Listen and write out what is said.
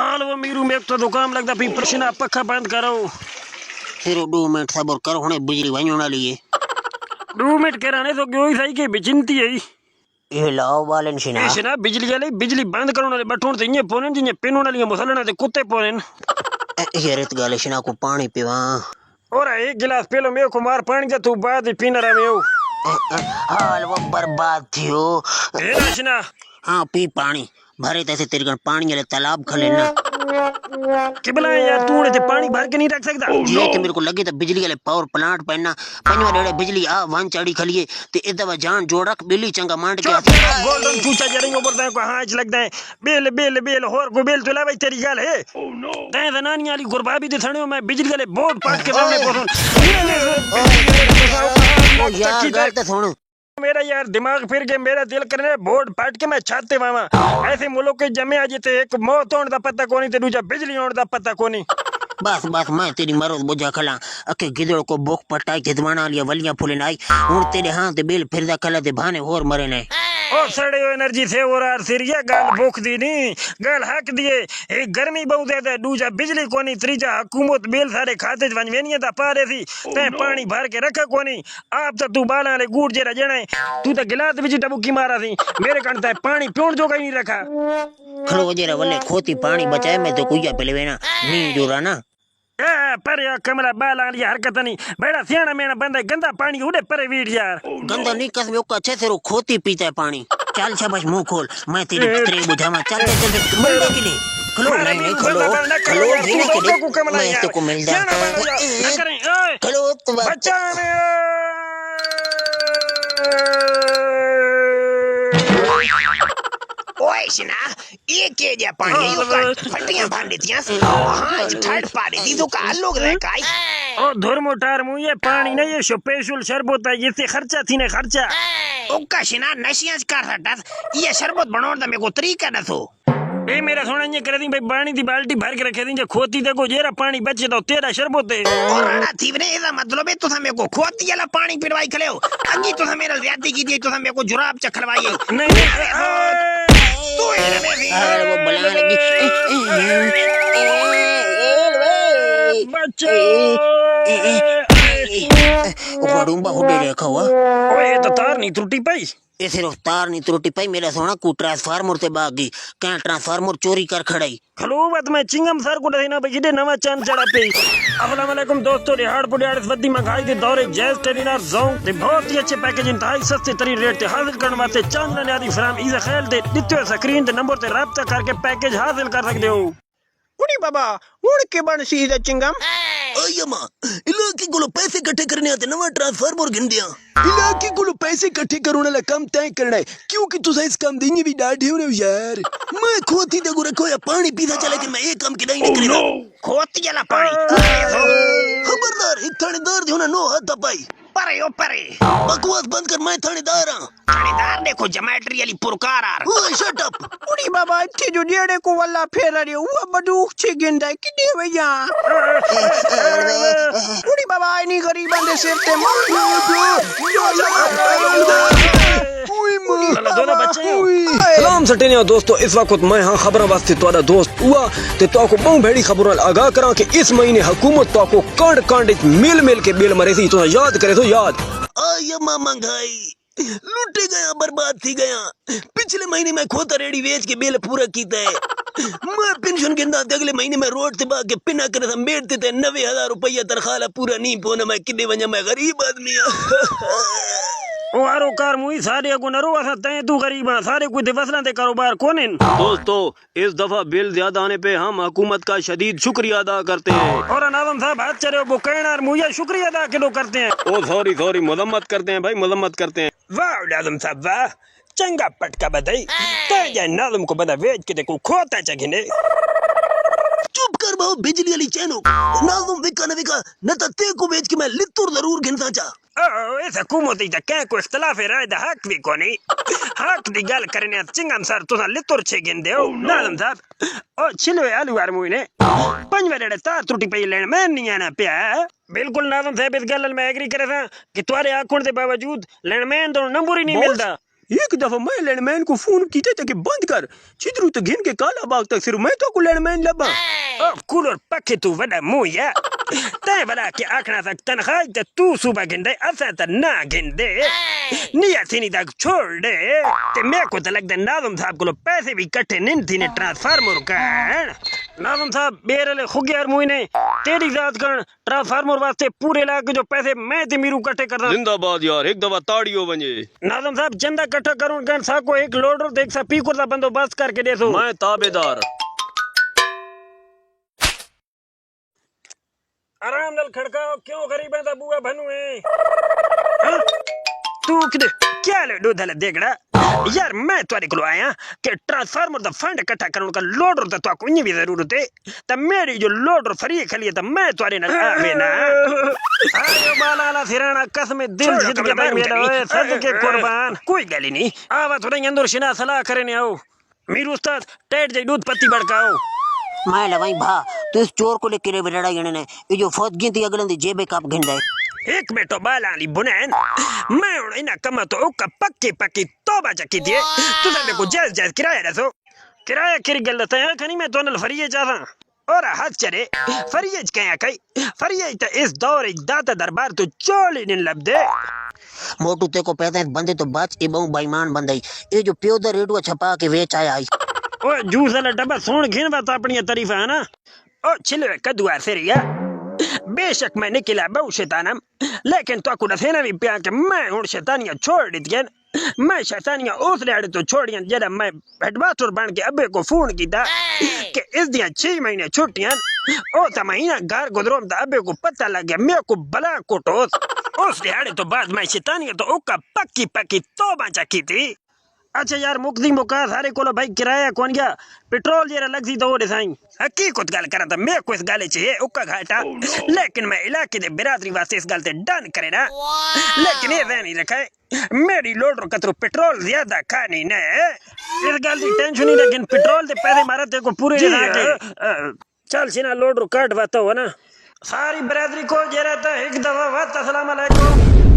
हाल वो मीरू में तो काम लगता पी पसीना पक्का बंद करो फिर 2 मिनट सबर कर हुणे बिजली वणो ना लिए 2 मिनट कराने तो क्यों सही के बिचिंती है ये लाओ वालन शिना इस ना बिजली वाले बिजली बंद करो ना बटन ते ये पोने जिने पिनो वाली मसलना ते कुत्ते पोने ये रेत गाले शिना को पानी पीवा और एक गिलास पी लो मेरे को मार पानी जा तू बाद ही पीना रहा मेओ हाल वो बर्बाद थियो ए राशना हाँ पी पानी भरे तैसे तेरे गण पानी वाले तालाब खले ना किबला यार तू ने पानी भर के नहीं रख सकता ये तो मेरे को लगे तो बिजली वाले पावर प्लांट पहनना पंजवा डेढ़े बिजली आ वन चढ़ी खलिए ते इधर जान जोड़ रख बिल्ली चंगा मांड के गोल्डन चूचा जरेंगे ऊपर तक हाँ लगता है बेल बेल बेल होर को बेल तुला भाई तेरी गाल है तै जनानी वाली गुरबा भी दिखाने मैं बिजली वाले बोर्ड पाट के सामने सुन मेरा यार दिमाग फिर गया मेरा दिल करने बोर्ड पाट के मैं छाते मामा ऐसे मुल्क के जमे आज थे एक मौत होने दा पता कोनी ते दूजा बिजली होने दा पता कोनी बस बस मैं तेरी मरोद बुझा खला अके गिदड़ को बोक पटाई जिदवाना लिया वलियां फुलन आई हुन तेरे हाथ बेल फिरदा खला दे भाने और मरे ने ओ सड़े एनर्जी से और आर सिरिया गाल भूख दी नहीं गाल हक दिए एक गर्मी बहुत ज्यादा दूजा बिजली कोनी त्रीजा हुकूमत बेल सारे खाते च वनवेनिया दा पारे थी ते पानी भर के रखा कोनी आप तो तू बाला ले गुड़ जेरा जणे तू तो गिलास बिच टबुकी मारा थी मेरे कणता पानी पीण जोगा ही नहीं रखा खलो जेरा वले खोती पानी बचाए मैं तो कुया पहले ना नींद जोरा ना पर यार कमला बाला वाली हरकत नहीं बड़ा सियाना मेना बंदा गंदा पानी उड़े परे वीर यार गंदा नहीं कसम यो अच्छे से रो खोती पीता है पानी चल शाबाश मुंह खोल मैं तेरी तेरे बुझावा चल चल चल मरने के लिए खलो नहीं खलो खलो जीने के लिए मैं तो को मिल जा खलो तो बच्चा ओए शिना ये के दिया पानी यो का फटियां भान देतियां हां ठंड पानी दी तो का लोग रह काई ओ धुरमुटार मु ये पानी नहीं ये स्पेशल शरबत है ये खर्चा थी ने खर्चा ओका शिना नशियां कर हटा ये शरबत बनाउण दा मेको तरीका न थो ए मेरा सोना ये कर दी भाई पानी दी बाल्टी भर के रखे दी जे खोती देखो जेरा पानी बचे तो तेरा शरबत है और राणा थी ने एदा मतलब है तुसा मेको खोती वाला पानी पिलवाई खलेओ अगी तुसा मेरा ज्यादती की दी तुसा मेको जुराब चखलवाई नहीं तू अरे वो बला लगी बच्चा ओ बड़ूंबा हुडे रखा हुआ ओए तो तार नहीं त्रुटि पाई ये सिर्फ तार नहीं त्रुटि पाई मेरा सोना को ट्रांसफार्मर ते बागी क्या ट्रांसफार्मर चोरी कर खड़ाई खलूबत में चिंगम सर को देना बजिडे नवा चांद चढ़ा पे अस्सलाम वालेकुम दोस्तों रिहाड़ पुडियाड़ वद्दी महंगाई के दौरे जैज टेरिनर जोन ते बहुत ही अच्छे पैकेज इंतहाई सस्ते तरीन रेट ते हासिल करने वास्ते चांद ने आदि फराम इजा खेल दे दित्ते स्क्रीन ते नंबर ते राब्ता करके पैकेज हासिल कर सकते हो उड़ी बाबा उड़ के बन सीधा चिंगम अय्यमा इलाके को पैसे इकट्ठे करने आते नवा ट्रांसफार्मर गिन दिया इलाके को पैसे इकट्ठे करोना ला काम तय करना है क्योंकि तुसा इस काम देंगे भी डाढ़े हो रहे यार मैं खोती दे को रखो या पानी पीता चला कि मैं एक काम की नहीं करेगा खोती वाला पानी खबरदार एक थानेदार जो ना नो हाथ पाई परे ओ परे बकवास बंद कर मैं थानेदार हां थानेदार देखो जमेट्री वाली पुरकार आ ओए शट अप उड़ी बाबा इथे जो जेड़े को वल्ला फेर रे वो बदूक छे गिंदा किदे भैया उड़ी बाबा इनी गरीबां दे सिर ते सलाम सटेनिया दोस्तों इस वक्त मैं हाँ खबर वास्ते तुम्हारा दोस्त हुआ ते तो को बहु भेड़ी खबर आगाह करा कि इस महीने हुकूमत तो को कांड कांड मिल मिल के बिल मरे थी तो याद करे तो याद आय्यमा महंगाई लूटे गया बर्बाद थी गया पिछले महीने में खोता रेडी वेच के बिल पूरा कीता है मैं पेंशन गिनदा अगले महीने में रोड से भाग के पिना करे समेटते थे 90,000 रुपया तनख्वाह पूरा नहीं पोना मैं किदे वजह मैं गरीब आदमी ओ आरो कार मुई सारे को नरो असा तय तू गरीब है सारे कोई दिवसना दे कारोबार कोने दोस्तों इस दफा बिल ज्यादा आने पे हम हुकूमत का शदीद शुक्रिया अदा करते हैं और नाज़म साहब हाथ चले वो कहना मुझे शुक्रिया अदा किलो करते हैं ओ सॉरी मजम्मत करते हैं भाई मजम्मत करते हैं वाह नाज़म साहब वाह चंगा पटका बधाई ते नाज़म को बदा वेच के देखो खोता चगिने चुप कर बहु बिजली वाली चैनो नाज़म विका न विका न ते को बेच के मैं लित्तुर जरूर गिनता चा इस हुकूमत दा क्या को इख्तिलाफ है राय दा हक भी कोनी हक दी गल करने चिंगम सर तुसा लित्तुर छे गिनदे हो नाज़म साहब ओ छिलो आलू आर मुई ने पंजवेड़े तार त्रुटि पे लेन मैं नहीं आना पिया बिल्कुल नाज़म साहब इस गल में एग्री करे था कि तुम्हारे आखण दे बावजूद लैंडमैन तो नंबर ही नहीं मिलता एक दफा मैं लैंडमैन को फोन कीते थे कि बंद कर चित्रू तो घिन के काला बाग तक सिर्फ मैं तो को लैंडमैन लबा ओ कूलर पक्के तू वड़ा मुंह या तै भला के आखना तक तनख्वाह ते तू सुबह गिंदे असा त ना गिंदे निया थी तक छोड़ दे ते मेरे को तो लगता नाज़म साहब को पैसे भी इकट्ठे नहीं थी ने ट्रांसफार्मर का नाज़म साहब बेरले खुगियार मुई ने तेरी जात कर ट्रांसफार्मर वास्ते पूरे इलाके जो पैसे मैं ते मीरू इकट्ठे करना जिंदाबाद यार एक दफा ताड़ियो बने नाज़म साहब चंदा इकट्ठा करूं गन सा को एक लोडर देख सा पीकुर दा बंदोबस्त करके दे सो मैं ताबेदार आराम नाल खड़काओ क्यों गरीब है बुआ भनु है हाँ? तू किधर क्या ले दो दल देखड़ा यार मैं तुम्हारे को आया कि ट्रांसफार्मर दा फंड इकट्ठा करने का लोडर दा तो कोई भी जरूरत है तब मेरी जो लोडर फ्री खली है तब मैं तुम्हारे नाल आवे ना आयो बालाला सिराना कसम दिल जीत के भाई मेरा ओए सद के कुर्बान कोई गली नहीं आवा थोड़ा अंदर शिना सलाह करे ने आओ मीरू उस्ताद टेट जे दूध पत्ती बड़काओ मैं लवाई भा तो इस चोर को लेकर बेड़ा गणे ने ये जो फौज गिनती अगले दी जेबे काप गिंदा है एक बेटो बालाली बुनैन मैं उन इना कमा तो ओका पक्की पक्की तौबा चकी दिए तू मेरे को जायज जायज किराया रसो किराया किर गलत है खनी मैं तो नल फरिये चाहा और हाथ चरे फरिये कया कई फरिये त इस दौर दाता दरबार तो चोली नहीं लबदे मोटू ते को पैदा बंदे तो बच ए बहु बेईमान बंदई ये जो प्यो दा रेडुआ छपा के वेच आया आई ओ जूस वाला डब्बा सोन घिन बात अपनी तारीफ है ना ओ छिलवे कदुआ सेरिया बेशक मैं निकला बहु शैतानम लेकिन तो को दसेना भी प्या के मैं हुन शैतानियां छोड़ दियन मैं शैतानियां उस लेड़े तो छोड़ियां जरा मैं हेडमास्टर बन के अब्बे को फोन कीता कि इस दियां 6 महीने छुट्टियां ओ त महीना घर गुजरोम ता अब्बे को पता लग गया मेरे को बला कोटोस उस लेड़े तो बाद मैं शैतानियां तो ओका पक्की पक्की तौबा चकी थी अच्छा यार मुक्ति मुका सारे को भाई किराया कौन गया पेट्रोल जरा लग सी तो वो डिसाइन हकीकत गल करा था मैं को इस गाले चाहिए उक्का घाटा लेकिन मैं इलाके दे बिरादरी वास्ते इस गल ते डन करे ना लेकिन ये नहीं रखा है मेरी लोडर कतरो पेट्रोल ज्यादा खानी ने इस गल की टेंशन नहीं लेकिन पेट्रोल दे पैसे मारा ते को पूरे चल सीना लोडर काट वाता हो ना सारी बिरादरी को जरा था एक दफा वात अस्सलाम वालेकुम